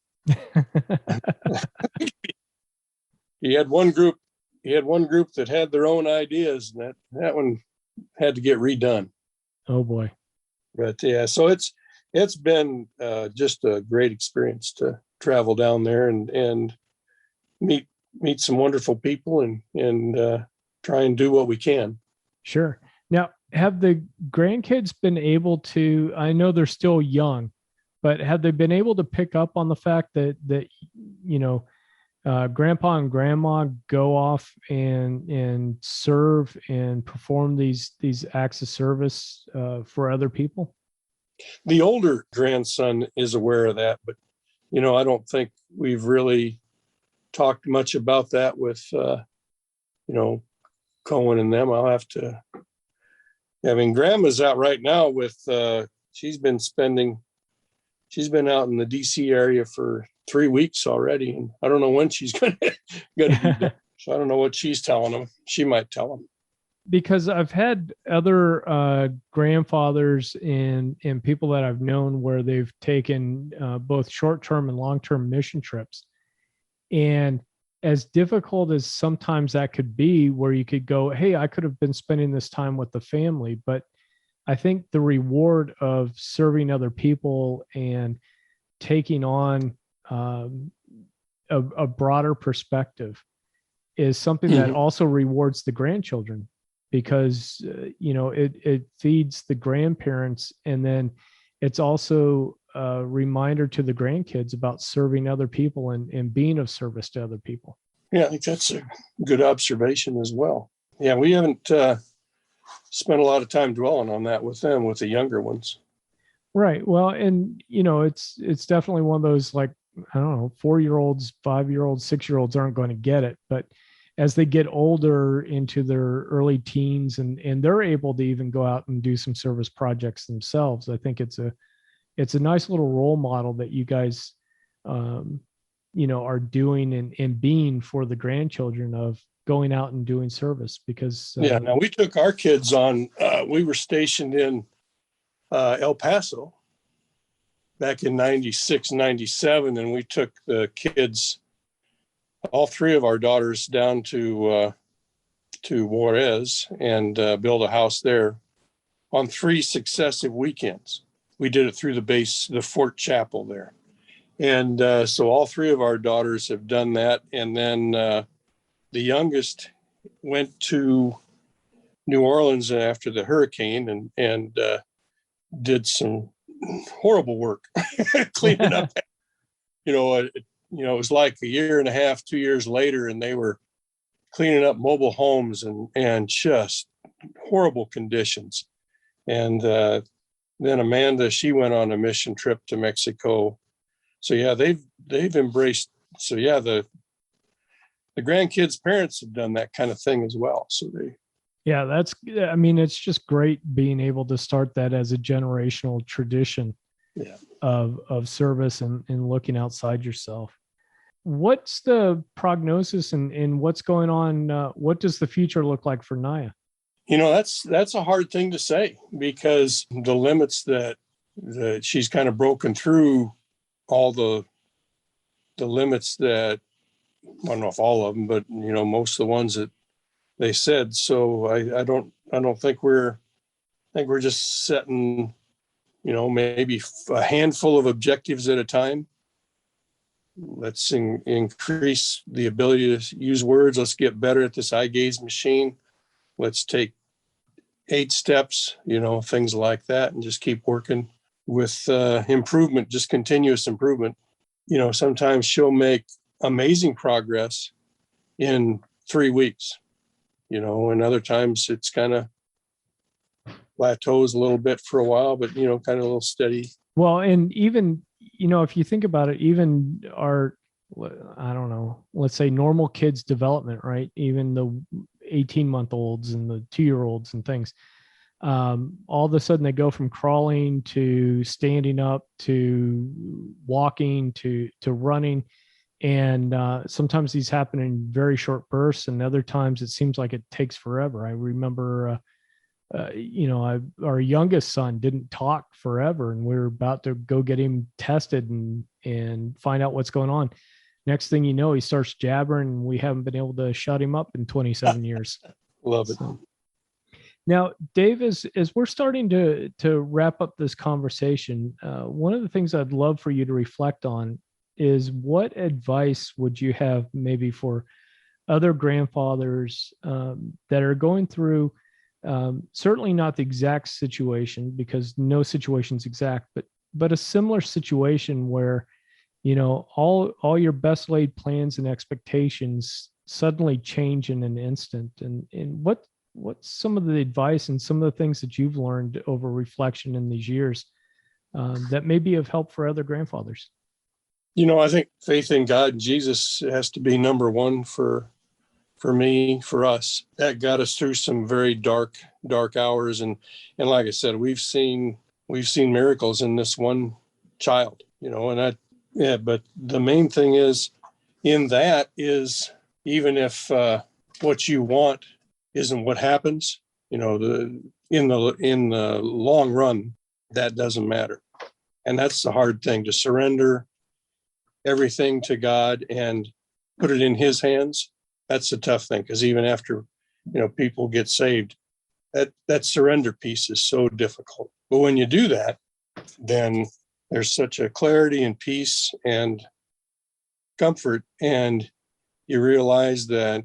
Speaker 2: He had one group that had their own ideas, and that one had to get redone.
Speaker 1: Oh boy.
Speaker 2: But yeah, so it's been just a great experience to travel down there and meet some wonderful people and try and do what we can.
Speaker 1: Sure. Now, have the grandkids been able to, I know they're still young, but have they been able to pick up on the fact that grandpa and grandma go off and serve and perform these acts of service for other people?
Speaker 2: The older grandson is aware of that, but I don't think we've really talked much about that with Cohen and them. I'll have to. I mean, Grandma's out right now with. She's been out in the DC area for 3 weeks already, and I don't know when she's gonna be done. So I don't know what she's telling them. She might tell them.
Speaker 1: Because I've had other grandfathers and people that I've known where they've taken both short-term and long-term mission trips. And as difficult as sometimes that could be, where you could go, hey, I could have been spending this time with the family, but I think the reward of serving other people and taking on a broader perspective is something that also rewards the grandchildren, because it feeds the grandparents, and then it's also a reminder to the grandkids about serving other people and being of service to other people.
Speaker 2: Yeah, I think that's a good observation as well. Yeah, we haven't spent a lot of time dwelling on that with them, with the younger ones.
Speaker 1: Right. Well, and it's definitely one of those, like, I don't know, 4-year-olds, 5-year-olds, 6-year-olds aren't going to get it, but as they get older into their early teens and they're able to even go out and do some service projects themselves, I think it's a nice little role model that you guys, are doing and being for the grandchildren of going out and doing service. Because
Speaker 2: now we took our kids on. We were stationed in El Paso back in 96, 97, and we took the kids, all 3 of our daughters, down to Juarez and build a house there on 3 successive weekends. We did it through the Fort Chapel there. And so all 3 of our daughters have done that. And then the youngest went to New Orleans after the hurricane and did some horrible work cleaning up, it was like a year and a half, 2 years later, and they were cleaning up mobile homes and just horrible conditions. And then Amanda, she went on a mission trip to Mexico. So yeah, they've embraced. So yeah, the grandkids' parents have done that kind of thing as well. So
Speaker 1: it's just great being able to start that as a generational tradition of service and looking outside yourself. What's the prognosis and what's going on? What does the future look like for Nyia?
Speaker 2: That's a hard thing to say, because the limits that she's kind of broken through, all the limits that, I don't know if all of them, but most of the ones that they said. So I don't think I think we're just setting, maybe a handful of objectives at a time. Let's increase the ability to use words. Let's get better at this eye gaze machine. Let's take 8 steps, things like that, and just keep working with improvement, just continuous improvement. Sometimes she'll make amazing progress in 3 weeks, and other times it's kind of plateaus a little bit for a while, but, kind of a little steady.
Speaker 1: Well, and even, if you think about it, even our, I don't know, let's say normal kids development, right? Even the 18-month-olds and the 2-year-olds and things, all of a sudden they go from crawling to standing up to walking to running. And sometimes these happen in very short bursts, and other times it seems like it takes forever. I remember, our youngest son didn't talk forever, and we were about to go get him tested and find out what's going on. Next thing you know, he starts jabbering, and we haven't been able to shut him up in 27 years.
Speaker 2: Love it.
Speaker 1: So, now, Dave, as we're starting to wrap up this conversation, one of the things I'd love for you to reflect on is, what advice would you have maybe for other grandfathers that are going through, certainly not the exact situation, because no situation's exact, but a similar situation where, all your best laid plans and expectations suddenly change in an instant. And what's some of the advice and some of the things that you've learned over reflection in these years that may be of help for other grandfathers?
Speaker 2: I think faith in God and Jesus has to be number one for me, for us. That got us through some very dark hours. And like I said, we've seen miracles in this one child, but the main thing is, in that is, even if what you want isn't what happens, in the long run, that doesn't matter. And that's the hard thing, to surrender everything to God and put it in His hands. That's the tough thing, because even after, people get saved, that surrender piece is so difficult. But when you do that, then there's such a clarity and peace and comfort, and you realize that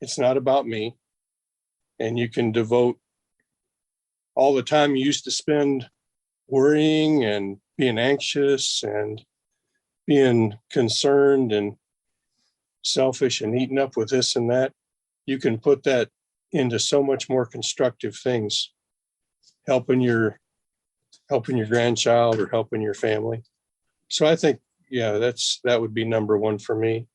Speaker 2: it's not about me, and you can devote all the time you used to spend worrying and being anxious and being concerned and selfish and eaten up with this and that. You can put that into so much more constructive things, helping your grandchild or helping your family. So I think, that would be number one for me.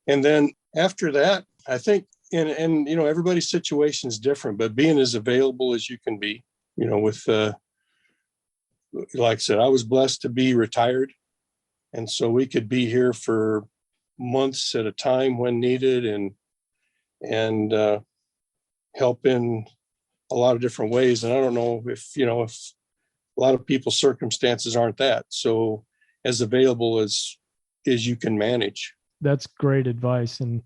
Speaker 2: And then after that, I think, and everybody's situation is different, but being as available as you can be, with, like I said, I was blessed to be retired. And so we could be here for months at a time when needed, and help in a lot of different ways. And I don't know if a lot of people's circumstances aren't that. So as available as you can manage.
Speaker 1: That's great advice. And,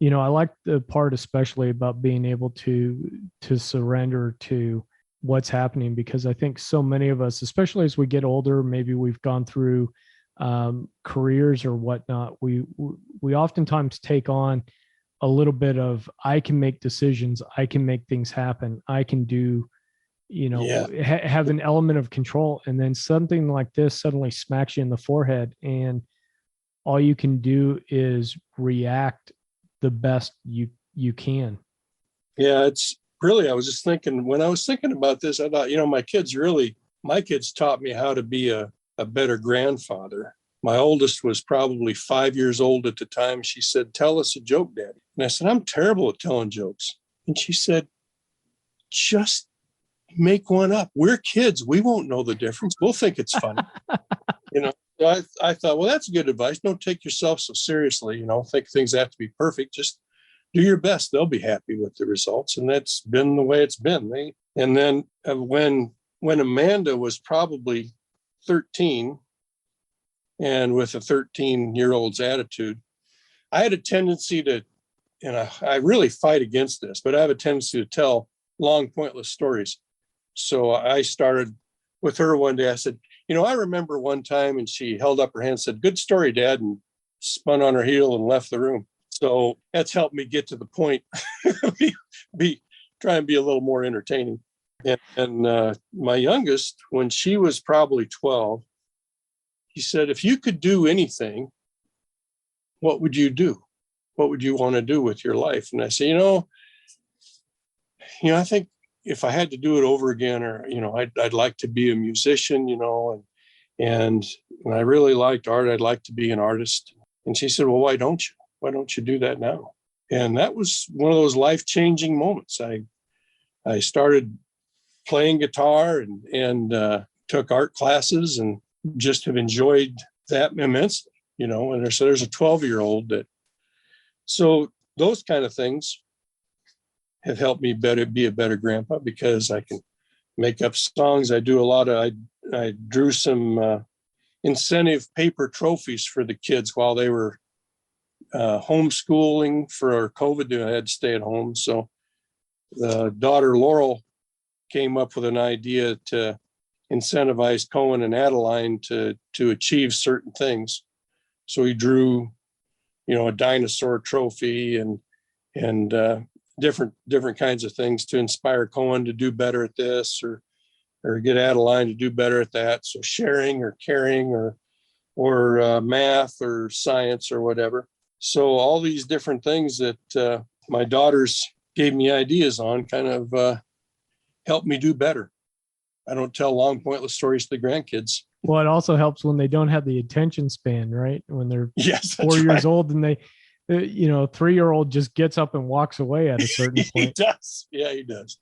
Speaker 1: I like the part especially about being able to surrender to what's happening, because I think so many of us, especially as we get older, maybe we've gone through careers or whatnot, we oftentimes take on a little bit of, I can make decisions, I can make things happen, I can do, have an element of control. And then something like this suddenly smacks you in the forehead, and all you can do is react the best you can.
Speaker 2: Yeah, it's really, I was just thinking, when I was thinking about this, I thought, my kids taught me how to be a better grandfather. My oldest was probably 5 years old at the time. She said, "Tell us a joke, Daddy." And I said, "I'm terrible at telling jokes." And she said, "Just make one up. We're kids. We won't know the difference. We'll think it's funny." So I thought, well, that's good advice. Don't take yourself so seriously. Think things have to be perfect. Just do your best. They'll be happy with the results. And that's been the way it's been. And then when Amanda was probably 13, and with a 13-year-old's attitude, I had a tendency to, and I really fight against this, but I have a tendency to tell long, pointless stories. So I started with her one day. I said, I remember one time, and she held up her hand and said, "Good story, Dad," and spun on her heel and left the room. So that's helped me get to the point, try and be a little more entertaining. And my youngest, when she was probably 12, he said, "If you could do anything, what would you do? What would you want to do with your life?" And I say, I think if I had to do it over again, or, I'd like to be a musician, and I really liked art. I'd like to be an artist. And she said, "Well, why don't you? Why don't you do that now?" And that was one of those life-changing moments. I started playing guitar and took art classes, and just have enjoyed that immensely, and there's a 12-year-old so those kind of things have helped me be a better grandpa, because I can make up songs. I do I drew some incentive paper trophies for the kids while they were homeschooling for COVID. I had to stay at home. So the daughter Laurel came up with an idea to incentivize Cohen and Adeline to achieve certain things. So he drew, a dinosaur trophy and different kinds of things to inspire Cohen to do better at this, or get Adeline to do better at that. So sharing or caring or math or science or whatever. So all these different things that my daughters gave me ideas on kind of helped me do better. I don't tell long, pointless stories to the grandkids.
Speaker 1: Well, it also helps when they don't have the attention span, right? When they're 4 years old, and they, 3-year-old just gets up and walks away at a certain point.
Speaker 2: He does. Yeah, he does.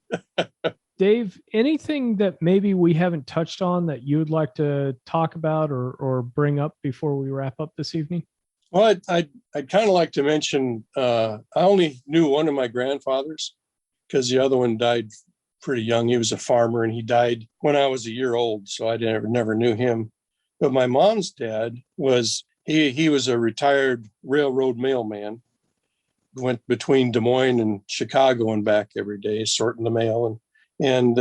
Speaker 1: Dave, anything that maybe we haven't touched on that you would like to talk about or bring up before we wrap up this evening?
Speaker 2: Well, I'd kind of like to mention, I only knew one of my grandfathers, because the other one died pretty young. He was a farmer, and he died when I was a year old, so I never knew him. But my mom's dad he was a retired railroad mailman, went between Des Moines and Chicago and back every day, sorting the mail. And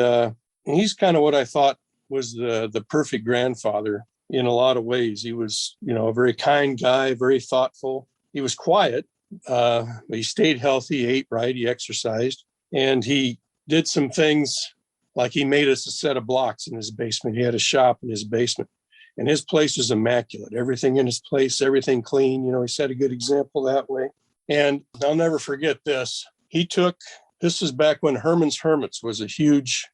Speaker 2: he's kind of what I thought was the perfect grandfather in a lot of ways. He was, a very kind guy, very thoughtful. He was quiet, but he stayed healthy, he ate right, he exercised, and he did some things, like he made us a set of blocks in his basement. He had a shop in his basement, and his place was immaculate. Everything in his place, everything clean. He set a good example that way. And I'll never forget this. This was back when Herman's Hermits was a huge,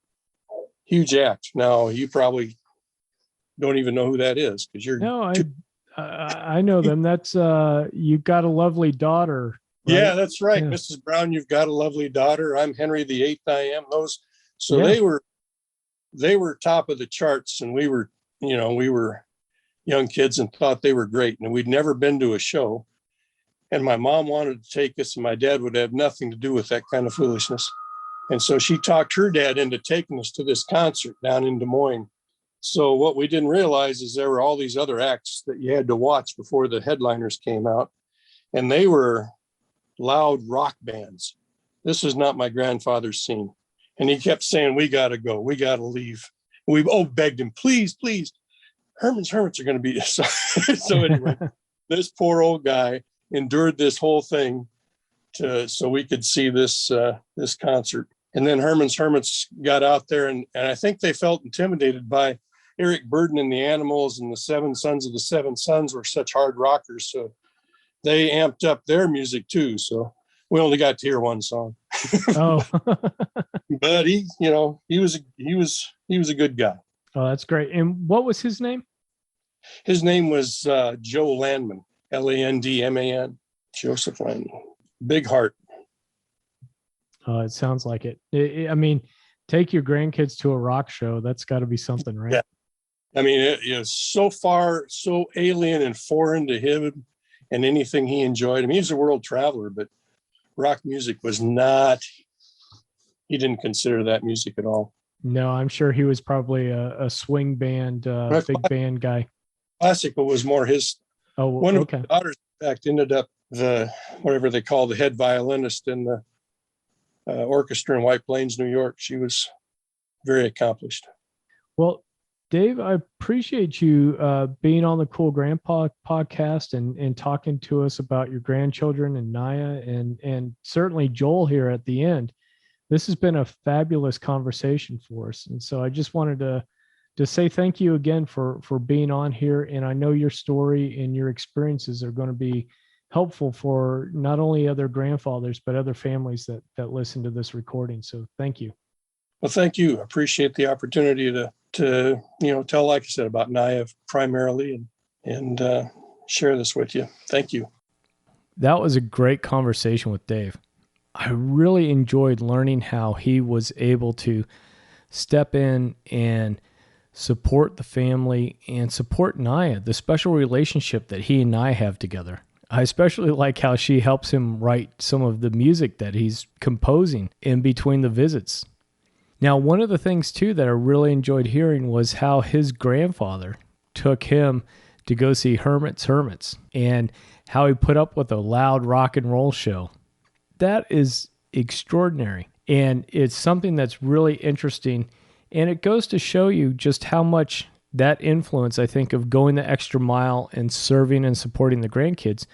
Speaker 2: huge act. Now, you probably don't even know who that is, because you're...
Speaker 1: No, I know them. That's You've Got a Lovely Daughter. Right?
Speaker 2: Yeah, that's right.
Speaker 1: Yeah.
Speaker 2: Mrs. Brown, You've Got a Lovely Daughter. I'm Henry VIII, I Am. They were top of the charts, and we were young kids and thought they were great. And we'd never been to a show. And my mom wanted to take us, and my dad would have nothing to do with that kind of foolishness. And so she talked her dad into taking us to this concert down in Des Moines. So what we didn't realize is there were all these other acts that you had to watch before the headliners came out. And they were loud rock bands. This was not my grandfather's scene. And he kept saying, "We got to go. We got to leave." We begged him, "Please, please. Herman's Hermits are going to be..." So anyway, this poor old guy endured this whole thing so we could see this concert. And then Herman's Hermits got out there, and I think they felt intimidated by Eric Burdon and the Animals and the Seven Sons of the Seven Sons were such hard rockers. So they amped up their music too. So we only got to hear one song.
Speaker 1: Oh,
Speaker 2: But he was a good guy.
Speaker 1: oh, that's great. And what was his name?
Speaker 2: His name was Joe Landman, Landman, Joseph Landman. Big heart.
Speaker 1: Oh, it sounds like it. I mean, take your grandkids to a rock show. That's got to be something, right?
Speaker 2: Yeah. I mean, it is so far, so alien and foreign to him and anything he enjoyed. I mean, he's a world traveler, but rock music was not, he didn't consider that music at all.
Speaker 1: No, I'm sure he was probably a swing band, big band guy.
Speaker 2: Classical was more his.
Speaker 1: Oh,
Speaker 2: one
Speaker 1: okay.
Speaker 2: of my daughters, in fact, ended up whatever they call the head violinist in the orchestra in White Plains, New York. She was very accomplished.
Speaker 1: Well, Dave, I appreciate you being on the Cool Grandpa podcast and talking to us about your grandchildren and Nyia and certainly Joel here at the end. This has been a fabulous conversation for us. And so I just wanted to say thank you again for being on here. And I know your story and your experiences are going to be helpful for not only other grandfathers, but other families that listen to this recording. So thank you.
Speaker 2: Well, thank you. I appreciate the opportunity to tell, like I said, about Nyia primarily and share this with you. Thank you.
Speaker 1: That was a great conversation with Dave. I really enjoyed learning how he was able to step in and support the family and support Nyia, the special relationship that he and I have together. I especially like how she helps him write some of the music that he's composing in between the visits. Now, one of the things, too, that I really enjoyed hearing was how his grandfather took him to go see Hermit's Hermits and how he put up with a loud rock and roll show. That is extraordinary, and it's something that's really interesting, and it goes to show you just how much that influence, I think, of going the extra mile and serving and supporting the grandkids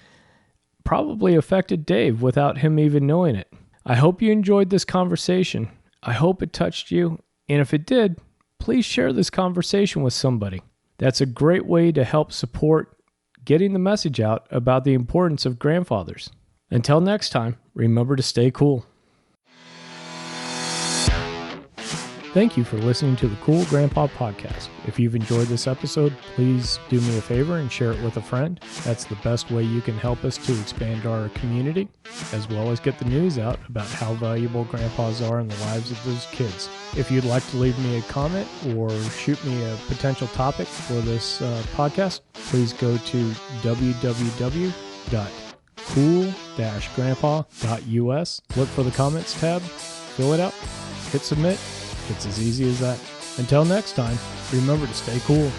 Speaker 1: probably affected Dave without him even knowing it. I hope you enjoyed this conversation. I hope it touched you. And if it did, please share this conversation with somebody. That's a great way to help support getting the message out about the importance of grandfathers. Until next time, remember to stay cool. Thank you for listening to the Cool Grandpa Podcast. If you've enjoyed this episode, please do me a favor and share it with a friend. That's the best way you can help us to expand our community, as well as get the news out about how valuable grandpas are in the lives of those kids. If you'd like to leave me a comment or shoot me a potential topic for this podcast, please go to www.cool-grandpa.us. Look for the comments tab, fill it out, hit submit. It's as easy as that. Until next time, remember to stay cool.